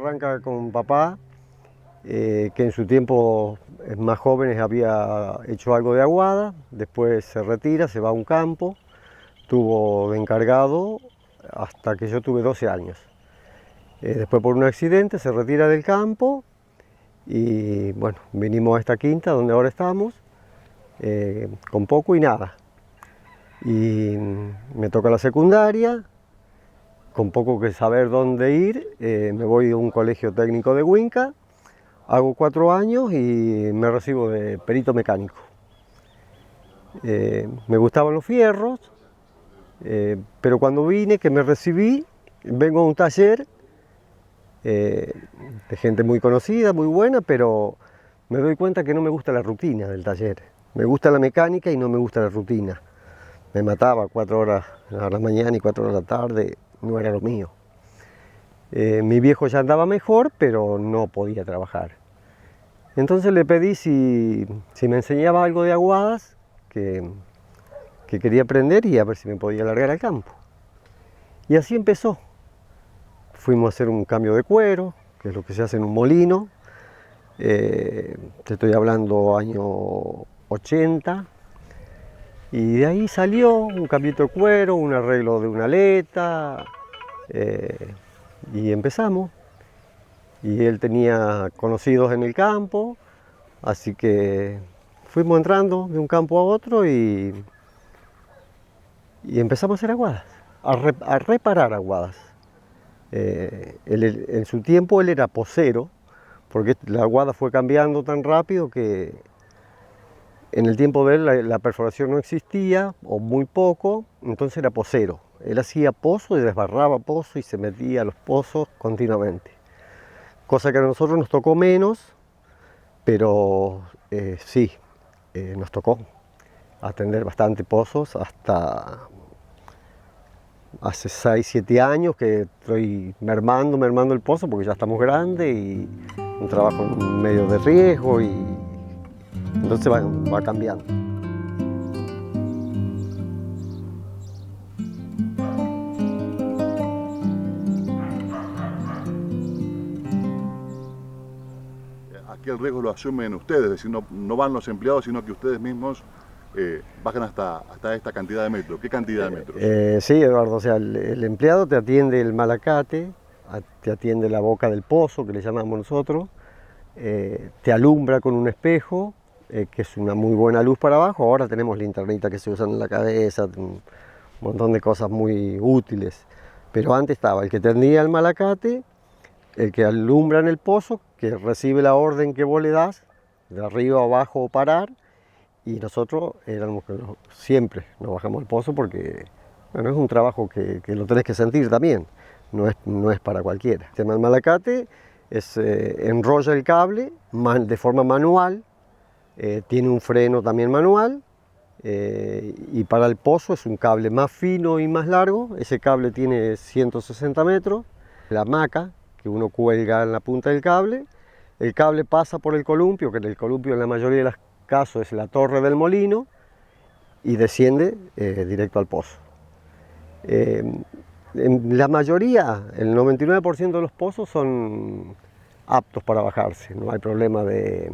arranca con papá, que en su tiempo más jóvenes había hecho algo de aguada, después se retira, se va a un campo, estuvo de encargado hasta que yo tuve 12 años. Después por un accidente se retira del campo y bueno, vinimos a esta quinta donde ahora estamos, con poco y nada. Y me toca la secundaria, con poco que saber dónde ir, me voy a un colegio técnico de Huinca, hago 4 años y me recibo de perito mecánico. Me gustaban los fierros, pero cuando vine, que me recibí, vengo a un taller de gente muy conocida, muy buena, pero me doy cuenta que no me gusta la rutina del taller. Me gusta la mecánica y no me gusta la rutina. Me mataba 4 horas a la mañana y 4 horas a la tarde, no era lo mío. Mi viejo ya andaba mejor, pero no podía trabajar. Entonces le pedí si me enseñaba algo de aguadas, que quería aprender y a ver si me podía largar al campo. Y así empezó. Fuimos a hacer un cambio de cuero, que es lo que se hace en un molino. Te estoy hablando año 80. Y de ahí salió un cambio de cuero, un arreglo de una aleta, y empezamos. Y él tenía conocidos en el campo, así que fuimos entrando de un campo a otro y empezamos a hacer aguadas, a reparar aguadas. En su tiempo él era posero, porque la aguada fue cambiando tan rápido que en el tiempo de él la perforación no existía, o muy poco, entonces era posero. Él hacía pozo y desbarraba pozo y se metía a los pozos continuamente. Cosa que a nosotros nos tocó menos, pero sí, nos tocó atender bastante pozos hasta hace 6, 7 años que estoy mermando el pozo porque ya estamos grandes y un trabajo en medio de riesgo y entonces va cambiando. Aquí el riesgo lo asumen ustedes, es decir, no van los empleados, sino que ustedes mismos bajan hasta esta cantidad de metros. ¿Qué cantidad de metros? Sí, Eduardo, o sea, el empleado te atiende el malacate, te atiende la boca del pozo, que le llamamos nosotros, te alumbra con un espejo, que es una muy buena luz para abajo. Ahora tenemos linternita que se usan en la cabeza, un montón de cosas muy útiles. Pero antes estaba el que tendía el malacate, el que alumbra en el pozo, que recibe la orden que vos le das, de arriba, abajo o parar, y nosotros éramos que siempre nos bajamos al pozo porque bueno, es un trabajo que lo tenés que sentir también, no es para cualquiera. El tema del malacate es enrolla el cable de forma manual, tiene un freno también manual, y para el pozo es un cable más fino y más largo. Ese cable tiene 160 metros, la maca que uno cuelga en la punta del cable, el cable pasa por el columpio, que el columpio en la mayoría de los casos es la torre del molino, y desciende directo al pozo. En la mayoría, el 99% de los pozos son aptos para bajarse, no hay problema de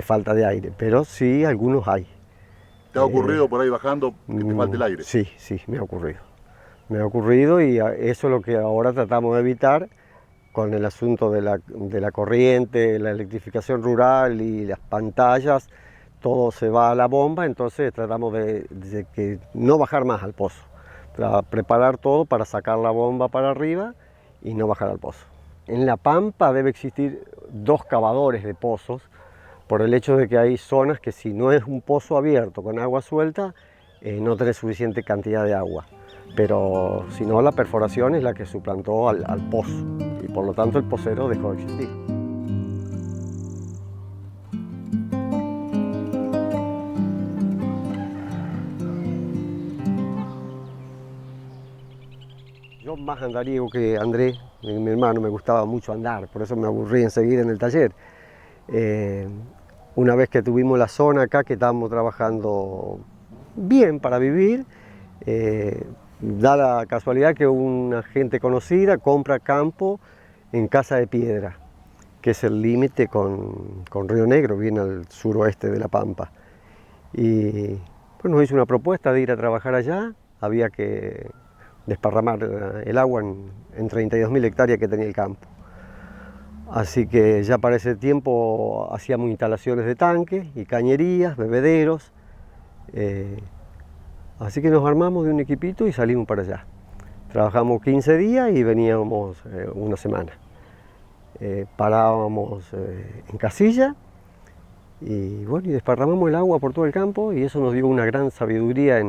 falta de aire, pero sí algunos hay. ¿Te ha ocurrido por ahí bajando que te falte el aire? Sí, sí, me ha ocurrido. Me ha ocurrido y eso es lo que ahora tratamos de evitar con el asunto de la corriente, la electrificación rural y las pantallas. Todo se va a la bomba, entonces tratamos de que no bajar más al pozo. Preparar todo para sacar la bomba para arriba y no bajar al pozo. En La Pampa debe existir 2 cavadores de pozos, por el hecho de que hay zonas que si no es un pozo abierto con agua suelta, no tenés suficiente cantidad de agua. Pero si no, la perforación es la que suplantó al pozo y por lo tanto el pocero dejó de existir. Yo más andariego que Andrés, mi hermano, me gustaba mucho andar, por eso me aburrí enseguida en el taller. Una vez que tuvimos la zona acá, que estábamos trabajando bien para vivir, da la casualidad que una gente conocida compra campo en Casa de Piedra, que es el límite con Río Negro, bien al suroeste de La Pampa. Y pues nos hizo una propuesta de ir a trabajar allá, había que desparramar el agua en 32.000 hectáreas que tenía el campo. Así que ya para ese tiempo hacíamos instalaciones de tanques y cañerías, bebederos. Así que nos armamos de un equipito y salimos para allá. Trabajamos 15 días y veníamos una semana. Parábamos en casilla y bueno, y desparramamos el agua por todo el campo y eso nos dio una gran sabiduría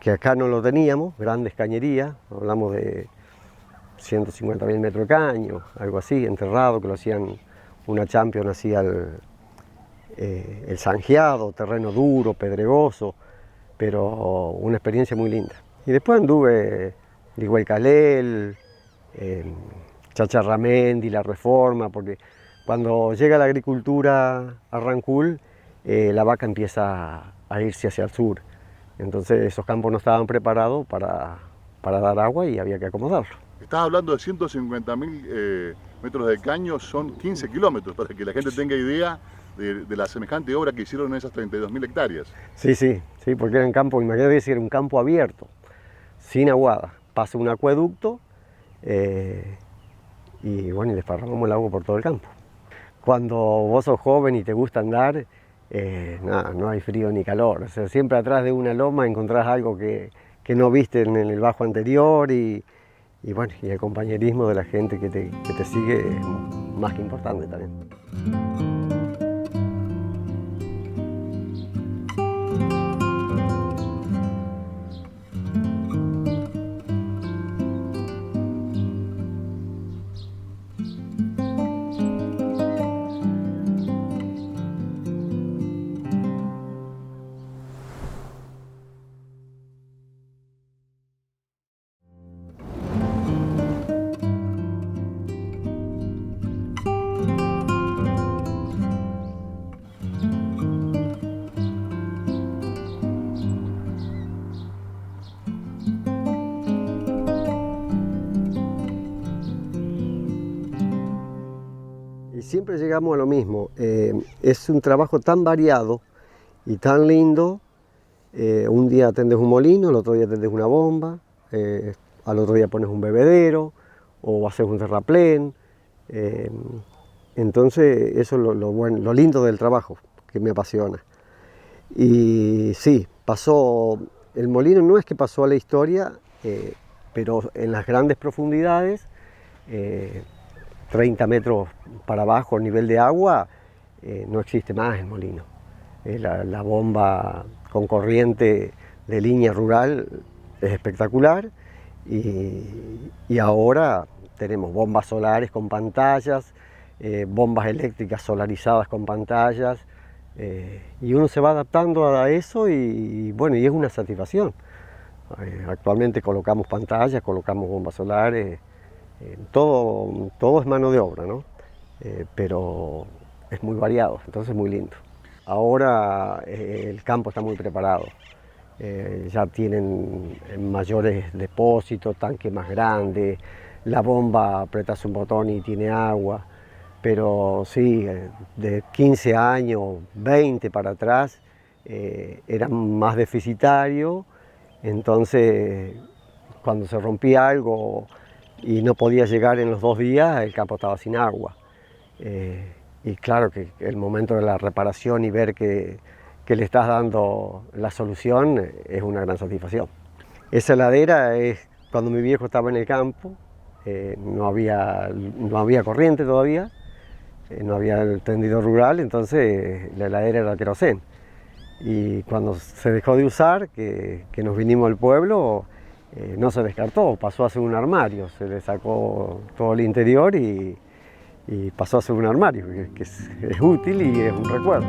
que acá no lo teníamos, grandes cañerías, hablamos de 150.000 metros de caño, algo así, enterrado, que lo hacían una Champion, hacía el zanjeado, terreno duro, pedregoso, pero una experiencia muy linda. Y después anduve Liguel Calel, Chacharramendi, La Reforma, porque cuando llega la agricultura a Rancul, la vaca empieza a irse hacia el sur. Entonces esos campos no estaban preparados para dar agua y había que acomodarlo. Estás hablando de 150.000 metros de caño, son 15 kilómetros, para que la gente tenga idea de la semejante obra que hicieron en esas 32.000 hectáreas. Sí, porque era un campo, imagínate si era un campo abierto, sin aguada. Pasa un acueducto y bueno, y desparramamos el agua por todo el campo. Cuando vos sos joven y te gusta andar, no hay frío ni calor. O sea, siempre atrás de una loma encontrás algo que no viste en el bajo anterior y bueno, y el compañerismo de la gente que te sigue es más que importante también. Y siempre llegamos a lo mismo, es un trabajo tan variado y tan lindo. Un día atendes un molino, al otro día atendes una bomba, al otro día pones un bebedero o haces un terraplén. Entonces eso es lo lindo del trabajo, que me apasiona. Y sí, el molino no es que pasó a la historia, pero en las grandes profundidades, 30 metros para abajo el nivel de agua, no existe más el molino. La bomba con corriente de línea rural es espectacular y ahora tenemos bombas solares con pantallas, bombas eléctricas solarizadas con pantallas, y uno se va adaptando a eso y bueno, y es una satisfacción. Actualmente colocamos pantallas, colocamos bombas solares, todo es mano de obra, ¿no? Pero es muy variado, entonces es muy lindo. Ahora el campo está muy preparado, ya tienen mayores depósitos, tanques más grandes, la bomba apretas un botón y tiene agua, pero sí, de 15 años, 20 para atrás, eran más deficitarios, entonces cuando se rompía algo y no podía llegar en los 2 días, el campo estaba sin agua. Y claro que el momento de la reparación y ver que le estás dando la solución es una gran satisfacción. Esa heladera es cuando mi viejo estaba en el campo, no había corriente todavía, no había el tendido rural, entonces la heladera era querosén. Y cuando se dejó de usar, que nos vinimos al pueblo, no se descartó, pasó a ser un armario, se le sacó todo el interior y pasó a ser un armario, que es útil y es un recuerdo.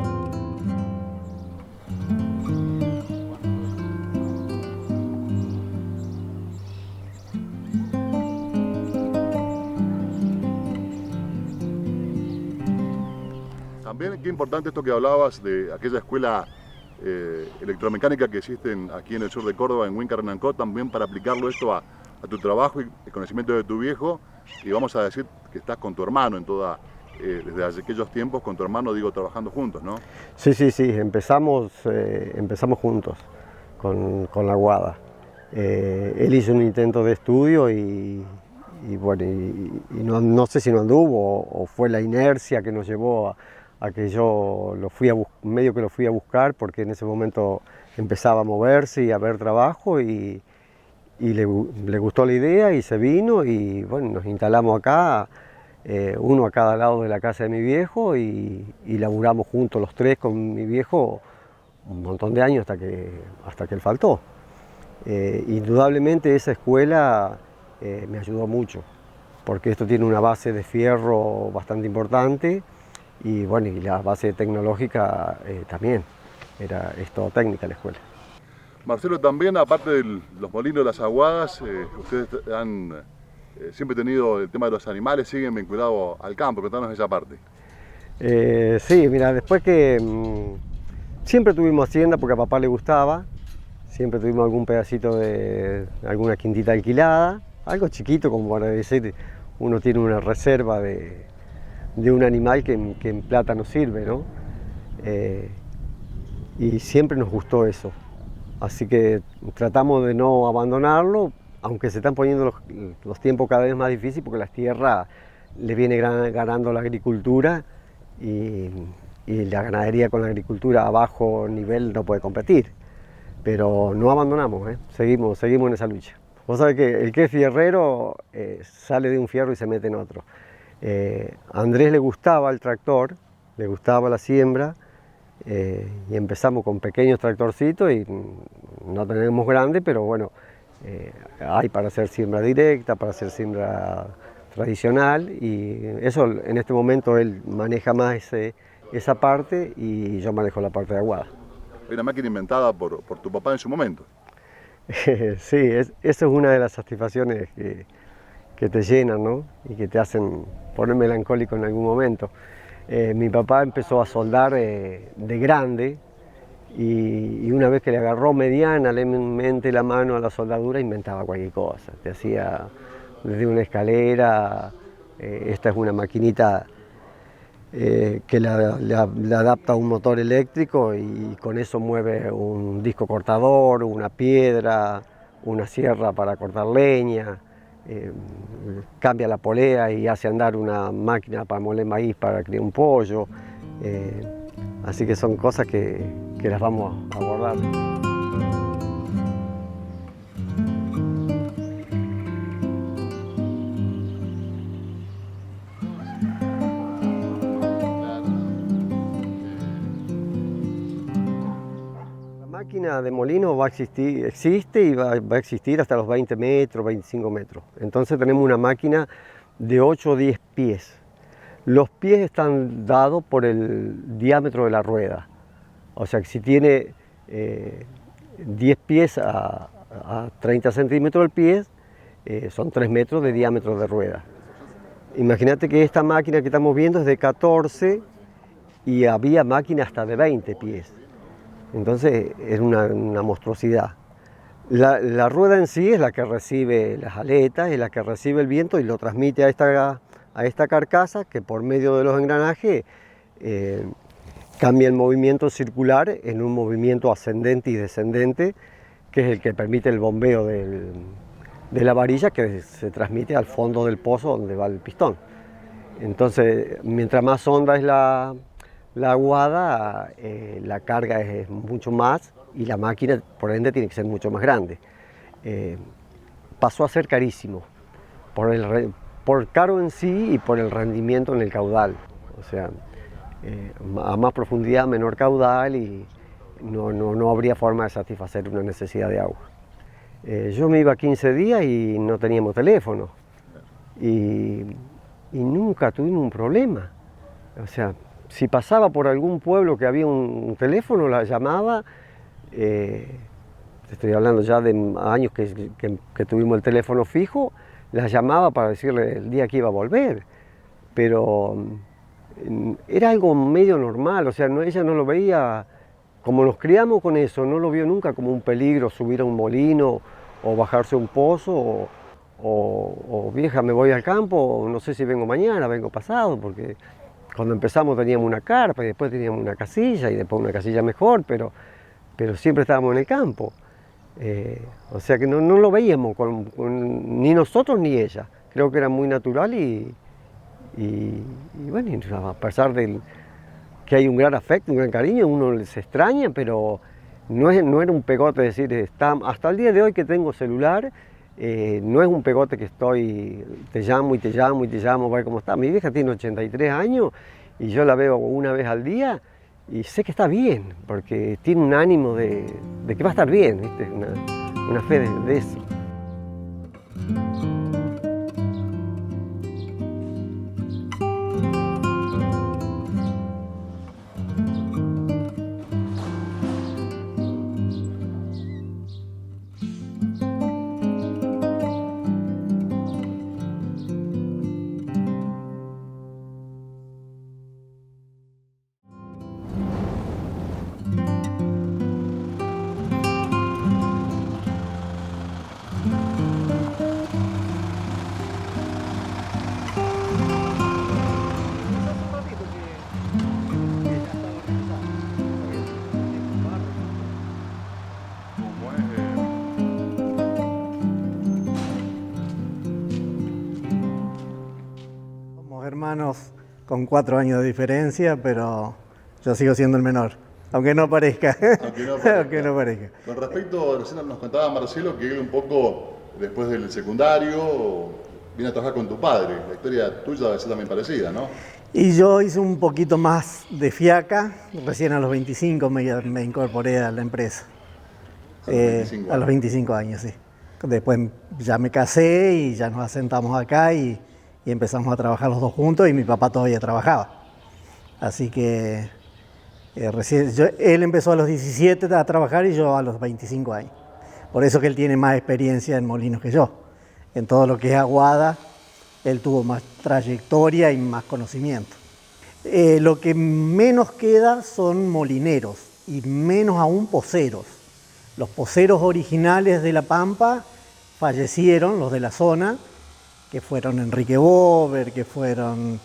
También qué importante esto que hablabas de aquella escuela electromecánica que existe aquí en el sur de Córdoba, en Huíncar Hernán Cot, también para aplicarlo esto a tu trabajo y el conocimiento de tu viejo, y vamos a decir que estás con tu hermano en toda, desde aquellos tiempos con tu hermano, digo, trabajando juntos, ¿no? Sí, sí, sí, empezamos juntos con la Guada. Él hizo un intento de estudio y bueno, no sé si no anduvo o fue la inercia que nos llevó a que yo medio que lo fui a buscar, porque en ese momento empezaba a moverse y a ver trabajo y le gustó la idea y se vino y bueno, nos instalamos acá, uno a cada lado de la casa de mi viejo y laburamos juntos los tres con mi viejo un montón de años hasta que él faltó. Indudablemente esa escuela me ayudó mucho, porque esto tiene una base de fierro bastante importante y bueno, y la base tecnológica también, es todo técnica la escuela. Marcelo, también aparte de los molinos de las aguadas, ustedes han siempre tenido el tema de los animales, siguen vinculados al campo, contanos esa parte. Sí, mira, después que siempre tuvimos hacienda porque a papá le gustaba, siempre tuvimos algún pedacito de alguna quintita alquilada, algo chiquito como para decir, uno tiene una reserva de un animal que en plata nos sirve, ¿no? Y siempre nos gustó eso, así que tratamos de no abandonarlo, aunque se están poniendo los tiempos cada vez más difíciles porque las tierras le viene ganando la agricultura y la ganadería con la agricultura a bajo nivel no puede competir. Pero no abandonamos, seguimos en esa lucha. Vos sabés que el que es fierrero sale de un fierro y se mete en otro. A Andrés le gustaba el tractor, le gustaba la siembra y empezamos con pequeños tractorcitos y no tenemos grandes, pero bueno, hay para hacer siembra directa, para hacer siembra tradicional y eso en este momento él maneja más esa parte y yo manejo la parte de aguada. Hay una máquina inventada por tu papá en su momento. Sí, eso es una de las satisfacciones que te llenan, ¿no? Y que te hacen poner melancólico en algún momento. Mi papá empezó a soldar de grande y una vez que le agarró medianamente la mano a la soldadura inventaba cualquier cosa. Te hacía desde una escalera, esta es una maquinita que le adapta a un motor eléctrico y con eso mueve un disco cortador, una piedra, una sierra para cortar leña, cambia la polea y hace andar una máquina para moler maíz para criar un pollo, así que son cosas que las vamos a abordar. La máquina de molino existe y va a existir hasta los 20 metros, 25 metros. Entonces tenemos una máquina de 8 o 10 pies. Los pies están dados por el diámetro de la rueda. O sea que si tiene 10 pies a 30 centímetros el pie, son 3 metros de diámetro de rueda. Imagínate que esta máquina que estamos viendo es de 14 y había máquinas hasta de 20 pies. Entonces es una monstruosidad. La rueda en sí es la que recibe las aletas, es la que recibe el viento y lo transmite a esta carcasa que por medio de los engranajes cambia el movimiento circular en un movimiento ascendente y descendente, que es el que permite el bombeo de la varilla que se transmite al fondo del pozo donde va el pistón. Entonces, mientras más honda es la aguada, la carga es mucho más y la máquina, por ende, tiene que ser mucho más grande. Pasó a ser carísimo, por caro en sí y por el rendimiento en el caudal. O sea, a más profundidad, menor caudal y no habría forma de satisfacer una necesidad de agua. Yo me iba 15 días y no teníamos teléfono y nunca tuvimos un problema. O sea, si pasaba por algún pueblo que había un teléfono, la llamaba. Estoy hablando ya de años que tuvimos el teléfono fijo, la llamaba para decirle el día que iba a volver. Pero era algo medio normal, o sea, ella no lo veía, como nos criamos con eso, no lo vio nunca como un peligro subir a un molino o bajarse a un pozo o vieja, me voy al campo, o no sé si vengo mañana, vengo pasado, porque cuando empezamos teníamos una carpa y después teníamos una casilla y después una casilla mejor, pero siempre estábamos en el campo. O sea que no lo veíamos ni nosotros ni ella. Creo que era muy natural y bueno, a pesar de que hay un gran afecto, un gran cariño, uno se extraña, pero no era un pegote decir, hasta el día de hoy que tengo celular, no es un pegote que te llamo y te llamo y te llamo para ver cómo está. Mi vieja tiene 83 años y yo la veo una vez al día y sé que está bien, porque tiene un ánimo de que va a estar bien, ¿viste? Una fe de eso. Hermanos con 4 años de diferencia, pero yo sigo siendo el menor, aunque no parezca. Aunque no parezca. Con respecto, recién nos contaba Marcelo que él un poco, después del secundario, vino a trabajar con tu padre. La historia tuya debe ser también parecida, ¿no? Y yo hice un poquito más de fiaca, recién a los 25 me incorporé a la empresa. A los 25 años, sí. Después ya me casé y ya nos asentamos acá y empezamos a trabajar los dos juntos y mi papá todavía trabajaba. Así que él empezó a los 17 a trabajar y yo a los 25 años. Por eso que él tiene más experiencia en molinos que yo. En todo lo que es aguada, él tuvo más trayectoria y más conocimiento. Lo que menos queda son molineros y menos aún poceros. Los poceros originales de La Pampa fallecieron, los de la zona, que fueron Enrique Bober, que fueron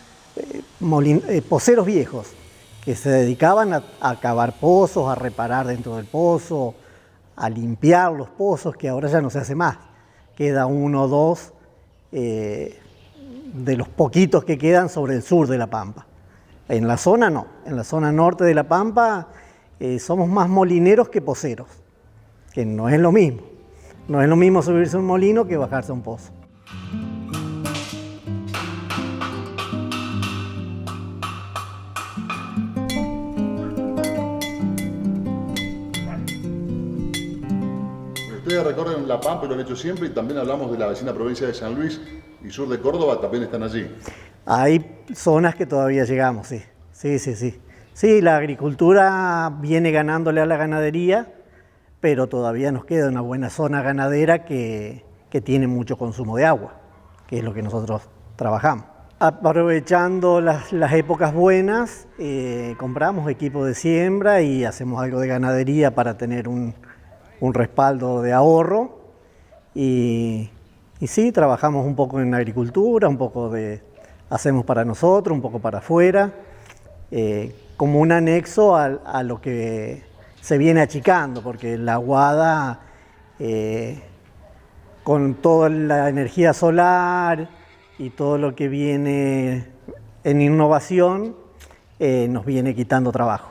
poceros viejos, que se dedicaban a cavar pozos, a reparar dentro del pozo, a limpiar los pozos, que ahora ya no se hace más. Queda uno o dos de los poquitos que quedan sobre el sur de La Pampa. En la zona no, en la zona norte de La Pampa somos más molineros que poceros, que no es lo mismo. No es lo mismo subirse a un molino que bajarse a un pozo. Ustedes recorren La Pampa y lo han hecho siempre, y también hablamos de la vecina provincia de San Luis y sur de Córdoba, también están allí. Hay zonas que todavía llegamos, sí. Sí, la agricultura viene ganándole a la ganadería, pero todavía nos queda una buena zona ganadera que tiene mucho consumo de agua, que es lo que nosotros trabajamos. Aprovechando las épocas buenas, compramos equipo de siembra y hacemos algo de ganadería para tener un respaldo de ahorro y sí, trabajamos un poco en agricultura, hacemos para nosotros, un poco para afuera, como un anexo a lo que se viene achicando, porque la aguada, con toda la energía solar y todo lo que viene en innovación, nos viene quitando trabajo.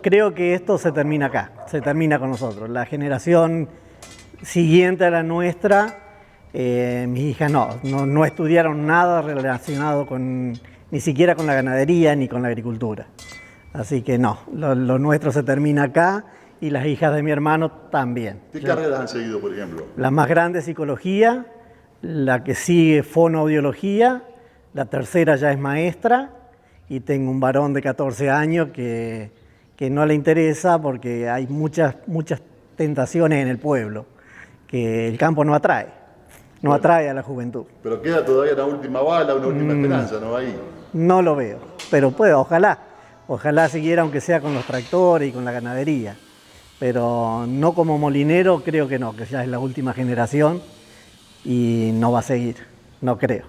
Creo que esto se termina acá, se termina con nosotros. La generación siguiente a la nuestra, mis hijas no estudiaron nada relacionado ni siquiera con la ganadería ni con la agricultura. Así que no, lo nuestro se termina acá y las hijas de mi hermano también. ¿Qué carreras han seguido, por ejemplo? La más grande es psicología, la que sigue fonoaudiología, la tercera ya es maestra y tengo un varón de 14 años que no le interesa porque hay muchas tentaciones en el pueblo, que el campo no atrae a la juventud. Pero queda todavía una última bala, una última esperanza, ¿no? Ahí. No lo veo, pero ojalá siguiera aunque sea con los tractores y con la ganadería, pero no como molinero, creo que no, que ya es la última generación y no va a seguir, no creo.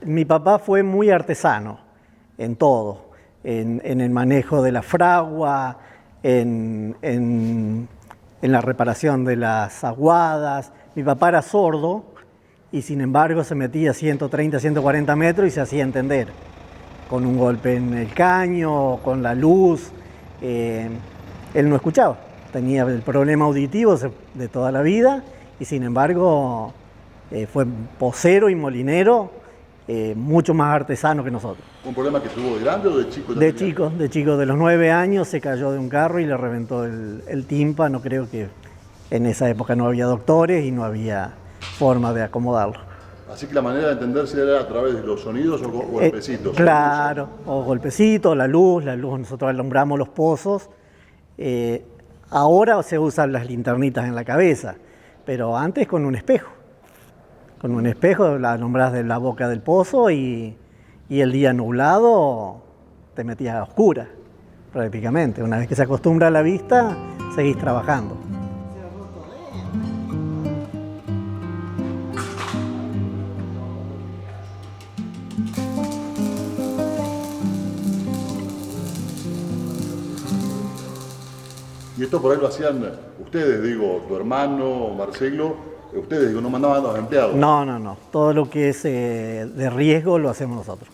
Mi papá fue muy artesano en todo, en el manejo de la fragua, en la reparación de las aguadas. Mi papá era sordo y sin embargo se metía a 130, 140 metros y se hacía entender, con un golpe en el caño, con la luz. Él no escuchaba, tenía el problema auditivo de toda la vida y sin embargo fue posero y molinero, mucho más artesano que nosotros. ¿Un problema que tuvo de grande o de chico? De chico, de los 9 años se cayó de un carro y le reventó el tímpano. Creo que en esa época no había doctores y no había forma de acomodarlo. Así que la manera de entenderse era a través de los sonidos o golpecitos. Claro, o golpecitos, la luz, nosotros alumbramos los pozos. Ahora se usan las linternitas en la cabeza, pero antes con un espejo. Con un espejo la alumbrás de la boca del pozo y el día nublado te metías a oscuras, prácticamente. Una vez que se acostumbra a la vista, seguís trabajando. Y esto por ahí lo hacían ustedes, digo, tu hermano, Marcelo. Ustedes, digo, no mandaban a los empleados. No. Todo lo que es de riesgo lo hacemos nosotros.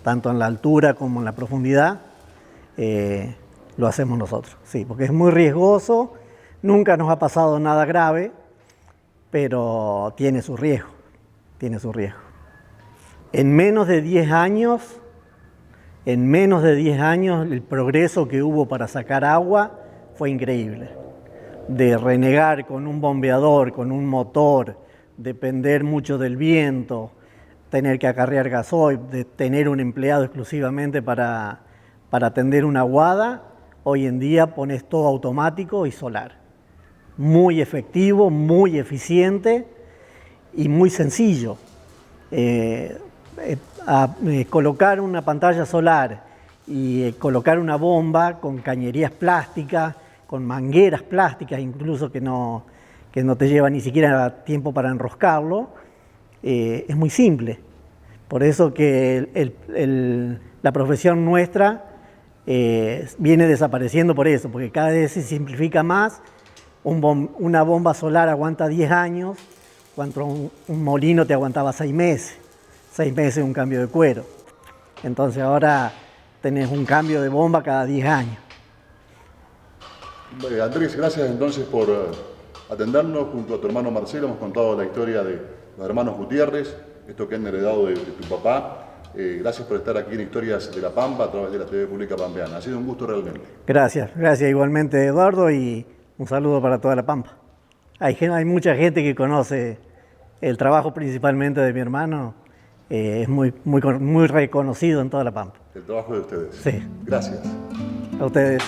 Tanto en la altura como en la profundidad, lo hacemos nosotros. Sí, porque es muy riesgoso. Nunca nos ha pasado nada grave, pero tiene su riesgo. En menos de 10 años, el progreso que hubo para sacar agua fue increíble. De renegar con un bombeador, con un motor, depender mucho del viento, tener que acarrear gasoil, de tener un empleado exclusivamente para atender una aguada, hoy en día pones todo automático y solar. Muy efectivo, muy eficiente y muy sencillo. Colocar una pantalla solar y colocar una bomba con cañerías plásticas, con mangueras plásticas incluso que no te lleva ni siquiera tiempo para enroscarlo, es muy simple. Por eso que la profesión nuestra viene desapareciendo por eso, porque cada vez se simplifica más. Una bomba solar aguanta 10 años, cuando un molino te aguantaba 6 meses. 6 meses un cambio de cuero. Entonces ahora tenés un cambio de bomba cada 10 años. Andrés, gracias entonces por atendernos. Junto a tu hermano Marcelo hemos contado la historia de los hermanos Gutiérrez, esto que han heredado de tu papá. Gracias por estar aquí en Historias de la Pampa a través de la TV Pública Pampeana. Ha sido un gusto realmente. Gracias igualmente, Eduardo, y un saludo para toda la Pampa. Hay mucha gente que conoce el trabajo principalmente de mi hermano, es muy reconocido en toda la Pampa. El trabajo de ustedes. Sí. Gracias. A ustedes.